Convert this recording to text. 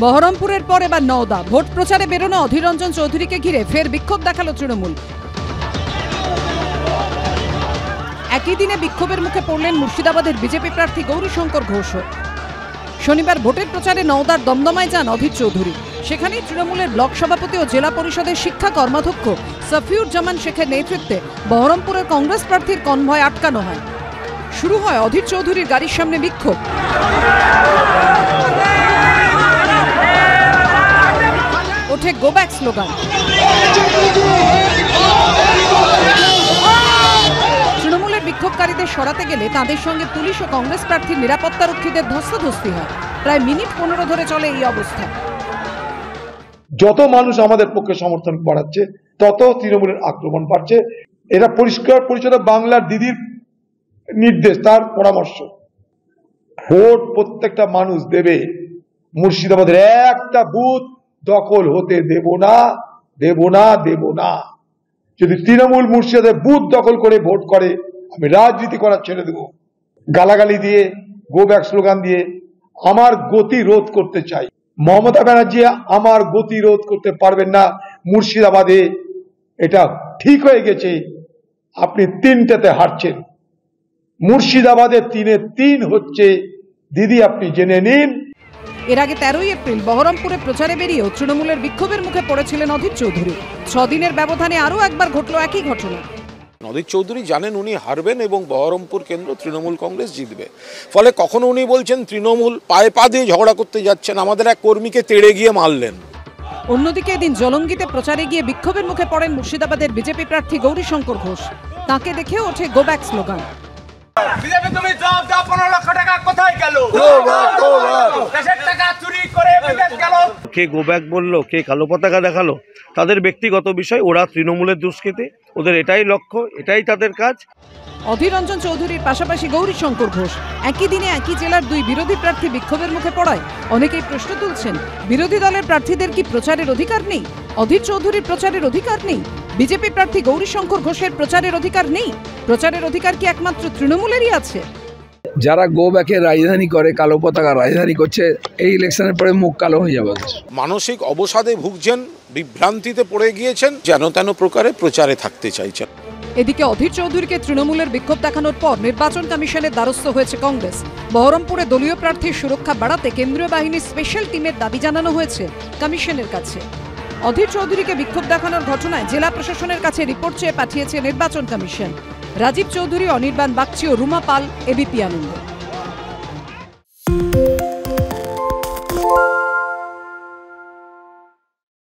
বহরমপুরের পর এবার নওদা। ভোট প্রচারে বেরোনো অধীর রঞ্জন চৌধুরীকে ঘিরে ফের বিক্ষোভ দেখালো তৃণমূল। একই দিনে বিক্ষোভের মুখে পড়লেন মুর্শিদাবাদের বিজেপি প্রার্থী গৌরীশঙ্কর ঘোষ। শনিবার ভোটের প্রচারে নওদার দমদমায় যান অধীর চৌধুরী। সেখানেই তৃণমূলের ব্লক সভাপতি ও জেলা পরিষদের শিক্ষা কর্মাধ্যক্ষ সফিউজ্জামান শেখের নেতৃত্বে বহরমপুরের কংগ্রেস প্রার্থীর কনভয় আটকানো হয়। শুরু হয় অধীর চৌধুরীর গাড়ির সামনে বিক্ষোভ। ওঠে গো ব্যাক স্লোগান। তৃণমূলের বিক্ষোভকারীদের সরাতে গেলে তাদের সঙ্গে পুলিশ ও কংগ্রেস প্রার্থীর নিরাপত্তারক্ষীদের ধস্তাধস্তি হয়। প্রায় মিনিট 15 ধরে চলে এই অবস্থা। যত মানুষ আমাদের পক্ষে সমর্থন বাড়াচ্ছে তত তৃণমূলের আক্রমণ বাড়ছে। এটা পরিষ্কার পরিচ্ছন্ন বাংলার দিদির নির্দেশ, তার পরামর্শ। ভোট প্রত্যেকটা মানুষ দেবে। মুর্শিদাবাদের একটা বুথ দখল হতে দেব না, দেব না, দেব না। যদি তৃণমূল মুর্শিদাবাদের বুথ দখল করে ভোট করে, আমি রাজনীতি করা ছেড়ে দেব। গালাগালি দিয়ে, গো ব্যাক স্লোগান দিয়ে আমার গতি রোধ করতে চাই। মমতা ব্যানার্জি আমার গতি রোধ করতে পারবেন না মুর্শিদাবাদে। এটা ঠিক হয়ে গেছে। আপনি 3টাতে হারছেন। মুর্শিদাবাদে 3-3 হচ্ছে। দিদি আপনি জেনে নিন। এর আগে 13ই এপ্রিল বহরমপুরে প্রচারে বেরিয়েও তৃণমূলের বিক্ষোভের মুখে পড়েছিলেন অধীর চৌধুরী। 6 দিনের ব্যবধানে আরও একবার ঘটল একই ঘটনা। অধীর চৌধুরী জানেন উনি হারবেন এবং বহরমপুর কেন্দ্র তৃণমূল কংগ্রেস জিতবে। ফলে কখনো উনি বলছেন তৃণমূল পায়ে পা দিয়ে ঝগড়া করতে যাচ্ছেন, আমাদের এক কর্মীকে তেড়ে গিয়ে মারলেন। অন্যদিকে এদিন জলঙ্গিতে প্রচারে গিয়ে বিক্ষোভের মুখে পড়েন মুর্শিদাবাদের বিজেপি প্রার্থী গৌরীশঙ্কর ঘোষ। তাকে দেখেও ওঠে গো ব্যাক স্লোগান। বিজেপি তুমি জবাব দাও, 15 লক্ষ টাকা কোথায় গেল? দেশের টাকা চুরি করে বিদেশ গেল। কে গো ব্যাক বললো, কে কালো পতাকা দেখালো, তাদের ব্যক্তিগত বিষয়। ওরা তৃণমূলের দুষ্কৃতী, ওদের এটাই লক্ষ্য, এটাই তাদের কাজ। অধীর রঞ্জন চৌধুরীর পাশাপাশি গৌরীশঙ্কর ঘোষ একই দিনে একই জেলার 2 বিরোধী প্রার্থী বিক্ষোভের মুখে পড়ায় অনেকেই প্রশ্ন তুলছেন, বিরোধী দলের প্রার্থীদের কি প্রচারের অধিকার নেই? অধীর চৌধুরীর প্রচারের অধিকার নেই? বিজেপি প্রার্থী গৌরীশঙ্কর ঘোষের প্রচারের অধিকার নেই? প্রচারের অধিকার কি একমাত্র তৃণমূলেরই আছে? যারা গো ব্যাকের রাজধানী করে, কালো পতাকা রাজধানী করছে, এই ইলেকশনের পরে মুখ কালো হয়ে যাবে। মানসিক অবসাদে ভুগছেন, বিভ্রান্তিতে পড়ে গিয়েছেন, যেন তেন প্রকারে প্রচারে থাকতে চাইছেন। এদিকে অধীর চৌধুরীকে তৃণমূলের বিক্ষোভ দেখানোর পর নির্বাচন কমিশনের দ্বারস্থ হয়েছে কংগ্রেস। বহরমপুরে দলীয় প্রার্থীর সুরক্ষা বাড়াতে কেন্দ্রীয় বাহিনীর স্পেশাল টিমের দাবি জানানো হয়েছে কমিশনের কাছে। অধীর চৌধুরীকে বিক্ষোভ দেখানোর ঘটনায় জেলা প্রশাসনের কাছে রিপোর্ট চেয়ে পাঠিয়েছে নির্বাচন কমিশন। রাজীব চৌধুরী, অনির্বাণ বাগচি ও রুমা পাল, এবিপি আনন্দ।